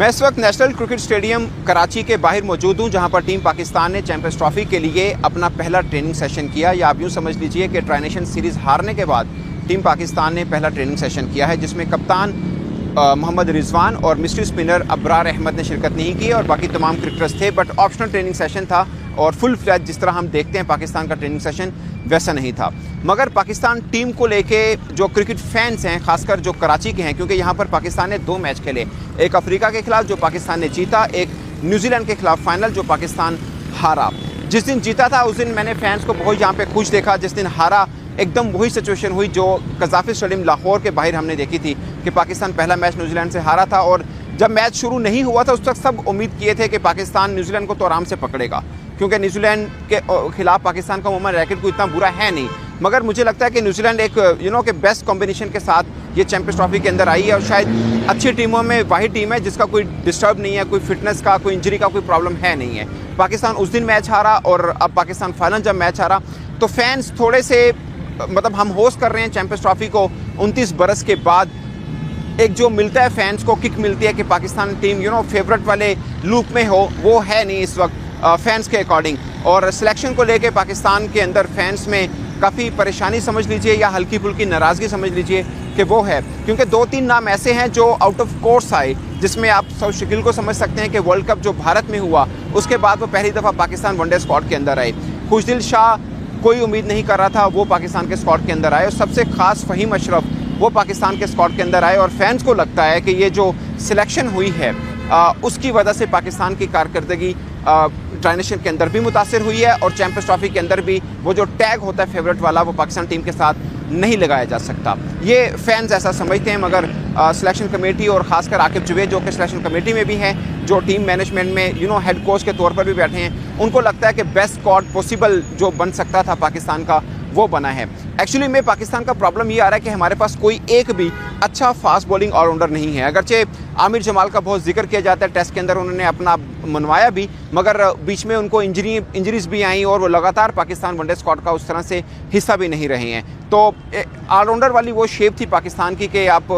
मैं इस वक्त नेशनल क्रिकेट स्टेडियम कराची के बाहर मौजूद हूं, जहां पर टीम पाकिस्तान ने चैंपियंस ट्रॉफी के लिए अपना पहला ट्रेनिंग सेशन किया। या आप यूं समझ लीजिए कि ट्राई नेशन सीरीज़ हारने के बाद टीम पाकिस्तान ने पहला ट्रेनिंग सेशन किया है, जिसमें कप्तान मोहम्मद रिजवान और मिस्ट्री स्पिनर अब्रार अहमद ने शिरकत नहीं की और बाकी तमाम क्रिकेटर्स थे। बट ऑप्शनल ट्रेनिंग सेशन था और फुल फ्लैज जिस तरह हम देखते हैं पाकिस्तान का ट्रेनिंग सेशन वैसा नहीं था। मगर पाकिस्तान टीम को लेके जो क्रिकेट फैंस हैं, खासकर जो कराची के हैं, क्योंकि यहाँ पर पाकिस्तान ने 2 मैच खेले, एक अफ्रीका के खिलाफ जो पाकिस्तान ने जीता, एक न्यूजीलैंड के खिलाफ फाइनल जो पाकिस्तान हारा। जिस दिन जीता था उस दिन मैंने फैंस को बहुत यहाँ पे खुश देखा, जिस दिन हारा एकदम वही सिचुएशन हुई जो कज़ाफ़ी स्टेडियम लाहौर के बाहर हमने देखी थी कि पाकिस्तान पहला मैच न्यूजीलैंड से हारा था। और जब मैच शुरू नहीं हुआ था उस वक्त सब उम्मीद किए थे कि पाकिस्तान न्यूजीलैंड को तो आराम से पकड़ेगा, क्योंकि न्यूजीलैंड के खिलाफ पाकिस्तान का उमूमन रैकेट को इतना बुरा है नहीं। मगर मुझे लगता है कि न्यूजीलैंड एक के बेस्ट कॉम्बिनेशन के साथ ये चैंपियंस ट्रॉफी के अंदर आई है और शायद अच्छी टीमों में वही टीम है जिसका कोई डिस्टर्ब नहीं है, कोई फिटनेस का, कोई इंजरी का कोई प्रॉब्लम है नहीं है। पाकिस्तान उस दिन मैच हारा और अब पाकिस्तान फाइनल जब मैच हारा तो फैंस थोड़े से, मतलब हम होस्ट कर रहे हैं चैंपियंस ट्रॉफी को 29 बरस के बाद, एक जो मिलता है फैंस को किक मिलती है कि पाकिस्तान टीम फेवरेट वाले लूप में हो, वो है नहीं इस वक्त फैंस के अकॉर्डिंग। और सिलेक्शन को लेके पाकिस्तान के अंदर फैंस में काफ़ी परेशानी समझ लीजिए या हल्की फुल्की नाराज़गी समझ लीजिए कि वो है, क्योंकि 2-3 नाम ऐसे हैं जो आउट ऑफ कोर्स आए, जिसमें आप सऊद शकील को समझ सकते हैं कि वर्ल्ड कप जो भारत में हुआ उसके बाद वो पहली दफ़ा पाकिस्तान वनडे स्क्वाड के अंदर आए। खुशदिल शाह कोई उम्मीद नहीं कर रहा था, वो पाकिस्तान के स्क्वाड के अंदर आए और सबसे ख़ास फ़हीम अशरफ वो पाकिस्तान के स्क्वाड के अंदर आए। और फैंस को लगता है कि ये जो सिलेक्शन हुई है उसकी वजह से पाकिस्तान की कारकर्दगी ट्राई नेशन के अंदर भी मुतासिर हुई है और चैंपियंस ट्रॉफी के अंदर भी वो जो टैग होता है फेवरेट वाला वो पाकिस्तान टीम के साथ नहीं लगाया जा सकता। ये फैंस ऐसा समझते हैं, मगर सिलेक्शन कमेटी और ख़ासकर आकिब जुबैर जो कि सिलेक्शन कमेटी में भी हैं, जो टीम मैनेजमेंट में हेड कोच के तौर पर भी बैठे हैं, उनको लगता है कि बेस्ट स्क्वाड पॉसिबल जो बन सकता था पाकिस्तान का वो बना है। एक्चुअली में पाकिस्तान का प्रॉब्लम ये आ रहा है कि हमारे पास कोई एक भी अच्छा फास्ट बॉलिंग ऑलराउंडर नहीं है। अगरचे आमिर जमाल का बहुत जिक्र किया जाता है, टेस्ट के अंदर उन्होंने अपना मनवाया भी, मगर बीच में उनको इंजरीज भी आई और वो लगातार पाकिस्तान वनडे स्क्वाड का उस तरह से हिस्सा भी नहीं रहे हैं। तो ऑलराउंडर वाली वो शेप थी पाकिस्तान की कि आप,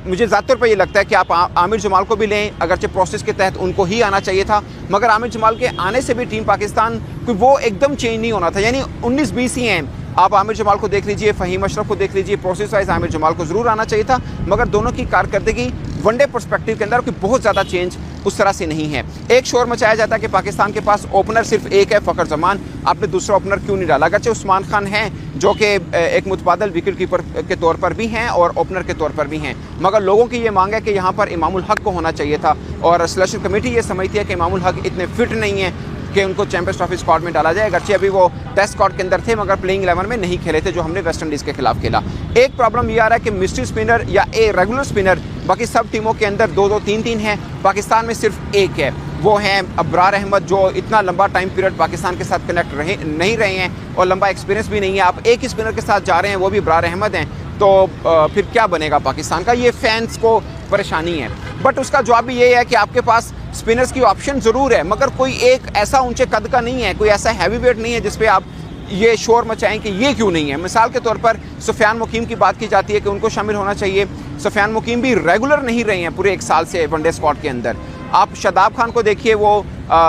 मुझे ज़्यादा तौर पर ये लगता है कि आप आमिर जमाल को भी लें, अगरचे प्रोसेस के तहत उनको ही आना चाहिए था, मगर आमिर जमाल के आने से भी टीम पाकिस्तान कोई वो एकदम चेंज नहीं होना था। यानी 19-20 ही हैं, आप आमिर जमाल को देख लीजिए, फ़हीम अशरफ को देख लीजिए, प्रोसेस वाइज आमिर जमाल को ज़रूर आना चाहिए था, मगर दोनों की कारकर्दगी वनडे पर्सपेक्टिव के अंदर कोई बहुत ज़्यादा चेंज उस तरह से नहीं है। एक शोर मचाया जाता है कि पाकिस्तान के पास ओपनर सिर्फ एक है, फ़खर जमान, आपने दूसरा ओपनर क्यों नहीं डाला? अगरचे उस्मान खान हैं जो कि एक मुतबादल विकेट कीपर के तौर पर भी हैं और ओपनर के तौर पर भी हैं, मगर लोगों की ये मांग है कि यहाँ पर इमामुल हक को होना चाहिए था और सिलेक्शन कमेटी ये समझती है कि इमामुल हक इतने फिट नहीं है कि उनको चैंपियंस ट्रॉफी स्क्वाड में डाला जाए। अगरचे अभी वो टेस्ट स्क्वाड के अंदर थे मगर प्लेइंग 11 में नहीं खेले थे जो हमने वेस्ट इंडीज़ के खिलाफ खेला। एक प्रॉब्लम ये आ रहा है कि मिस्ट्री स्पिनर या रेगुलर स्पिनर बाकी सब टीमों के अंदर 2-2, 3-3 हैं, पाकिस्तान में सिर्फ एक है, वो हैं अब्रार अहमद, जो इतना लंबा टाइम पीरियड पाकिस्तान के साथ कनेक्ट नहीं रहे हैं और लंबा एक्सपीरियंस भी नहीं है। आप एक ही स्पिनर के साथ जा रहे हैं, वो भी अब्रार अहमद हैं, तो फिर क्या बनेगा पाकिस्तान का? ये फैंस को परेशानी है। बट उसका जवाब भी ये है कि आपके पास स्पिनर्स की ऑप्शन ज़रूर है, मगर कोई एक ऐसा ऊंचे कद का नहीं है, कोई ऐसा हैवी वेट नहीं है जिस पे आप ये शोर मचाएं कि ये क्यों नहीं है। मिसाल के तौर पर सुफियान मुकीम की बात की जाती है कि उनको शामिल होना चाहिए। सुफियान मुकीम भी रेगुलर नहीं रहे हैं पूरे 1 साल से वनडे स्क्वाड के अंदर। आप शादाब खान को देखिए, वो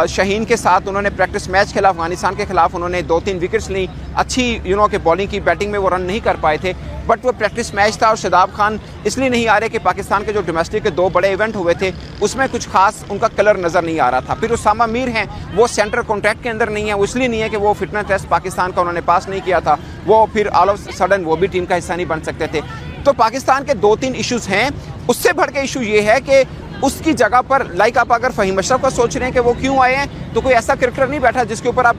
शाहीन के साथ उन्होंने प्रैक्टिस मैच खेला अफगानिस्तान के खिलाफ, उन्होंने 2-3 विकेट्स ली, अच्छी के बॉलिंग की, बैटिंग में वो रन नहीं कर पाए थे, बट वो प्रैक्टिस मैच था। और शादाब खान इसलिए नहीं आ रहे कि पाकिस्तान के जो डोमेस्टिक के 2 बड़े इवेंट हुए थे उसमें कुछ खास उनका कलर नज़र नहीं आ रहा था। फिर उसामा मीर हैं, वो सेंटर कॉन्ट्रैक्ट के अंदर नहीं है, वो इसलिए नहीं है कि वो फिटनेस टेस्ट पाकिस्तान का उन्होंने पास नहीं किया था, वो फिर ऑल ऑफ सडन वो भी टीम का हिस्सा नहीं बन सकते थे। तो पाकिस्तान के 2-3 इशूज़ हैं। उससे बढ़ के इशू ये है कि उसकी जगह पर आप अगर फ़हीम अशरफ का सोच रहे हैं कि वो क्यों आए हैं, तो कोई ऐसा क्रिकेटर नहीं बैठा जिसके ऊपर आप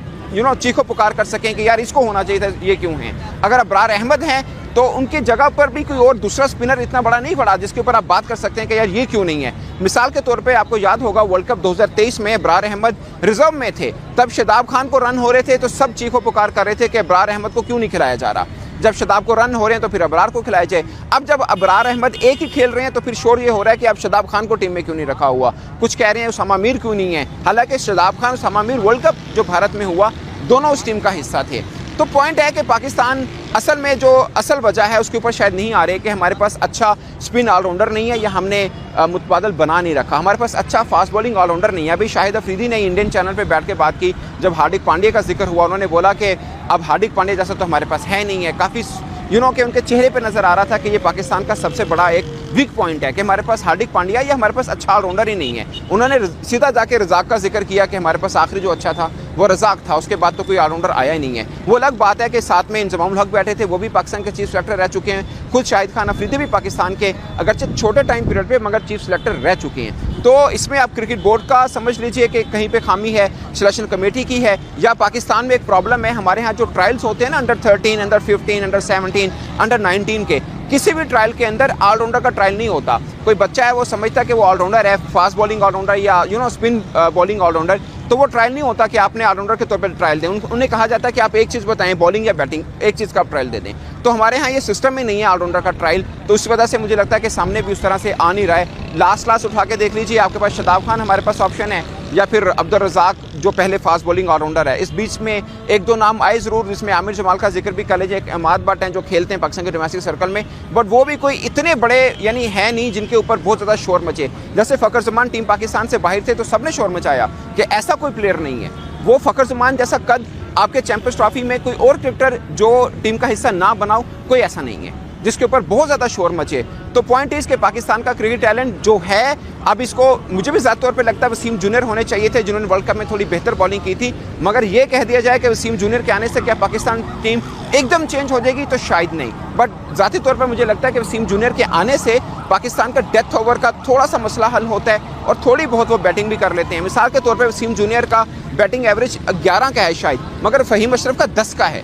चीखो पुकार कर सकें कि यार इसको होना चाहिए था, ये क्यों है। अगर अब्रार अहमद हैं तो उनकी जगह पर भी कोई और दूसरा स्पिनर इतना बड़ा नहीं पड़ा जिसके ऊपर आप बात कर सकते हैं कि यार ये क्यों नहीं है। मिसाल के तौर पे आपको याद होगा वर्ल्ड कप 2023 में अब्रार अहमद रिजर्व में थे, तब शादाब खान को रन हो रहे थे तो सब चीखो पुकार कर रहे थे कि अब्रार अहमद को क्यों नहीं खिलाया जा रहा। जब शादाब को रन हो रहे हैं तो फिर अब्रार को खिलाया जाए। अब जब अब्रार अहमद एक ही खेल रहे हैं तो फिर शोर ये हो रहा है कि अब शादाब खान को टीम में क्यों नहीं रखा हुआ। कुछ कह रहे हैं उसामा मीर क्यों नहीं है, हालांकि शादाब खान, उसामा मीर वर्ल्ड कप जो भारत में हुआ दोनों उस टीम का हिस्सा थे। तो पॉइंट है कि पाकिस्तान असल में जो असल वजह है उसके ऊपर शायद नहीं आ रहे कि हमारे पास अच्छा स्पिन ऑलराउंडर नहीं है या हमने मुतबादल बना नहीं रखा, हमारे पास अच्छा फास्ट बॉलिंग ऑलराउंडर नहीं है। अभी शाहिद अफरीदी ने इंडियन चैनल पे बैठ के बात की, जब हार्दिक पांड्या का जिक्र हुआ उन्होंने बोला कि अब हार्दिक पांड्या जैसा तो हमारे पास है नहीं है। काफ़ी कि उनके चेहरे पे नज़र आ रहा था कि ये पाकिस्तान का सबसे बड़ा एक वीक पॉइंट है कि हमारे पास हार्दिक पांड्या या हमारे पास अच्छा ऑलराउंडर ही नहीं है। उन्होंने सीधा जाके रज़ाक का जिक्र किया कि हमारे पास आखिरी जो अच्छा था वो रज़ाक था, उसके बाद तो कोई ऑलराउंडर आया ही नहीं है। वो अलग बात है कि साथ में इंजमामुल हक बैठे थे, वो भी पाकिस्तान के चीफ सेलेक्टर रह चुके हैं। खुद शाहिद खान अफरीदी भी पाकिस्तान के अगरचे छोटे टाइम पीरियड पे मगर चीफ सेलेक्टर रह चुके हैं। तो इसमें आप क्रिकेट बोर्ड का समझ लीजिए कि कहीं पे खामी है, सिलेक्शन कमेटी की है, या पाकिस्तान में एक प्रॉब्लम है। हमारे यहाँ जो ट्रायल्स होते हैं ना, अंडर 13, अंडर 15, अंडर 17, अंडर 19 के, किसी भी ट्रायल के अंदर ऑलराउंडर का ट्रायल नहीं होता। कोई बच्चा है वो समझता है कि वो ऑलराउंडर है, फास्ट बॉलिंग ऑलराउंडर या स्पिन बॉलिंग ऑलराउंडर, तो वो ट्रायल नहीं होता कि आपने ऑलराउंडर के तौर पर ट्रायल दें। उन्हें कहा जाता है कि आप एक चीज़ बताएं, बॉलिंग या बैटिंग, एक चीज़ का आप ट्रायल दे दें। तो हमारे यहाँ ये सिस्टम में नहीं है ऑलराउंडर का ट्रायल, तो इस वजह से मुझे लगता है कि सामने भी उस तरह से आ नहीं रहा है। लास्ट उठा के देख लीजिए, आपके पास शताब खान हमारे पास ऑप्शन है, या फिर अब्दुल रज़ाक जो पहले फास्ट बॉलिंग ऑलराउंडर है। इस बीच में एक दो नाम आए ज़रूर, जिसमें आमिर जमाल का जिक्र भी कर लीजिए, एक अहमद भट्ट हैं जो खेलते हैं पाकिस्तान के डोमेस्टिक सर्कल में, बट वो भी कोई इतने बड़े यानी है नहीं जिनके ऊपर बहुत ज़्यादा शोर मचे। जैसे फ़खर ज़मान टीम पाकिस्तान से बाहर थे तो सबने शोर मचाया कि ऐसा कोई प्लेयर नहीं है। वो फ़खर ज़मान जैसा कद आपके चैंपियंस ट्रॉफी में कोई और क्रिकेटर जो टीम का हिस्सा ना बनाओ, कोई ऐसा नहीं है जिसके ऊपर बहुत ज़्यादा शोर मचे। तो पॉइंट इस कि पाकिस्तान का क्रिकेट टैलेंट जो है, अब इसको मुझे भी ज़्यादा तौर पे लगता है वसीम जूनियर होने चाहिए थे, जिन्होंने वर्ल्ड कप में थोड़ी बेहतर बॉलिंग की थी। मगर ये कह दिया जाए कि वसीम जूनियर के आने से क्या पाकिस्तान टीम एकदम चेंज हो जाएगी, तो शायद नहीं। बट ज़ाती तौर पर मुझे लगता है कि वसीम जूनियर के आने से पाकिस्तान का डेथ ओवर का थोड़ा सा मसला हल होता है और थोड़ी बहुत वो बैटिंग भी कर लेते हैं। मिसाल के तौर पर वसीम जूनियर का बैटिंग एवरेज 11 का है शायद, मगर फ़हीम अशरफ का 10 का है।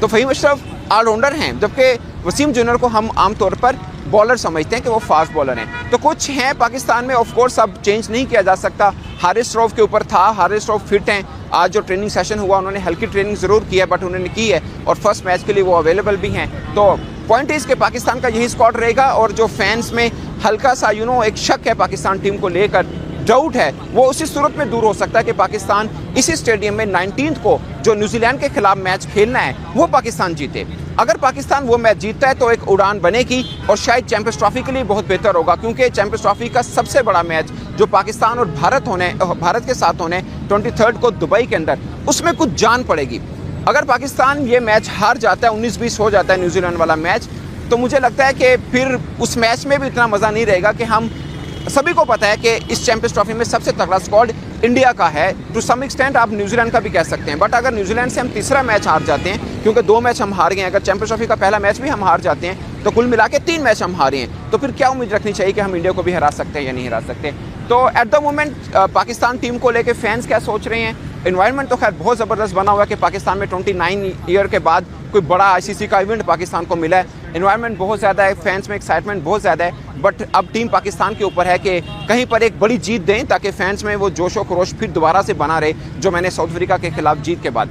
तो फ़हीम अशरफ ऑलराउंडर हैं, जबकि वसीम जूनियर को हम आमतौर पर बॉलर समझते हैं कि वो फास्ट बॉलर हैं। तो कुछ हैं पाकिस्तान में, ऑफ कोर्स अब चेंज नहीं किया जा सकता। हारिस रऊफ के ऊपर था, हारिस रऊफ फिट हैं। आज जो ट्रेनिंग सेशन हुआ उन्होंने हल्की ट्रेनिंग ज़रूर की है, बट उन्होंने की है और फर्स्ट मैच के लिए वो अवेलेबल भी हैं। तो पॉइंट इस कि पाकिस्तान का यही स्क्वाड रहेगा, और जो फैंस में हल्का सा एक शक है पाकिस्तान टीम को लेकर, डाउट है, वो उसी सूरत में दूर हो सकता है कि पाकिस्तान इसी स्टेडियम में 19 को जो न्यूजीलैंड के खिलाफ मैच खेलना है वो पाकिस्तान जीते। अगर पाकिस्तान वो मैच जीतता है तो एक उड़ान बनेगी और शायद चैंपियंस ट्रॉफी के लिए बहुत बेहतर होगा, क्योंकि चैंपियंस ट्रॉफी का सबसे बड़ा मैच जो पाकिस्तान और भारत के साथ होने 23 को दुबई के अंदर, उसमें कुछ जान पड़ेगी। अगर पाकिस्तान ये मैच हार जाता है, 19-20 हो जाता है न्यूजीलैंड वाला मैच, तो मुझे लगता है कि फिर उस मैच में भी इतना मज़ा नहीं रहेगा कि हम सभी को पता है कि इस चैंपियंस ट्रॉफी में सबसे तगड़ा स्क्वाड इंडिया का है। टू सम एक्सटेंट आप न्यूजीलैंड का भी कह सकते हैं, बट अगर न्यूजीलैंड से हम तीसरा मैच हार जाते हैं, क्योंकि 2 मैच हम हार गए हैं, अगर चैंपियंस ट्रॉफी का पहला मैच भी हम हार जाते हैं तो कुल मिला के 3 मैच हम हारे हैं, तो फिर क्या उम्मीद रखनी चाहिए कि हम इंडिया को भी हरा सकते हैं या नहीं हरा सकते। तो at the moment Pakistan team को लेके फैंस क्या सोच रहे हैं, इन्वायरमेंट तो खैर बहुत ज़बरदस्त बना हुआ है कि पाकिस्तान में 29 ईयर के बाद कोई बड़ा आईसीसी का इवेंट पाकिस्तान को मिला है। इन्वायरमेंट बहुत ज़्यादा है, फैंस में एक्साइटमेंट बहुत ज़्यादा है, बट अब टीम पाकिस्तान के ऊपर है कि कहीं पर एक बड़ी जीत दें ताकि फैंस में वो जोशो खरोश फिर दोबारा से बना रहे जो मैंने साउथ अफ्रीका के खिलाफ जीत के बाद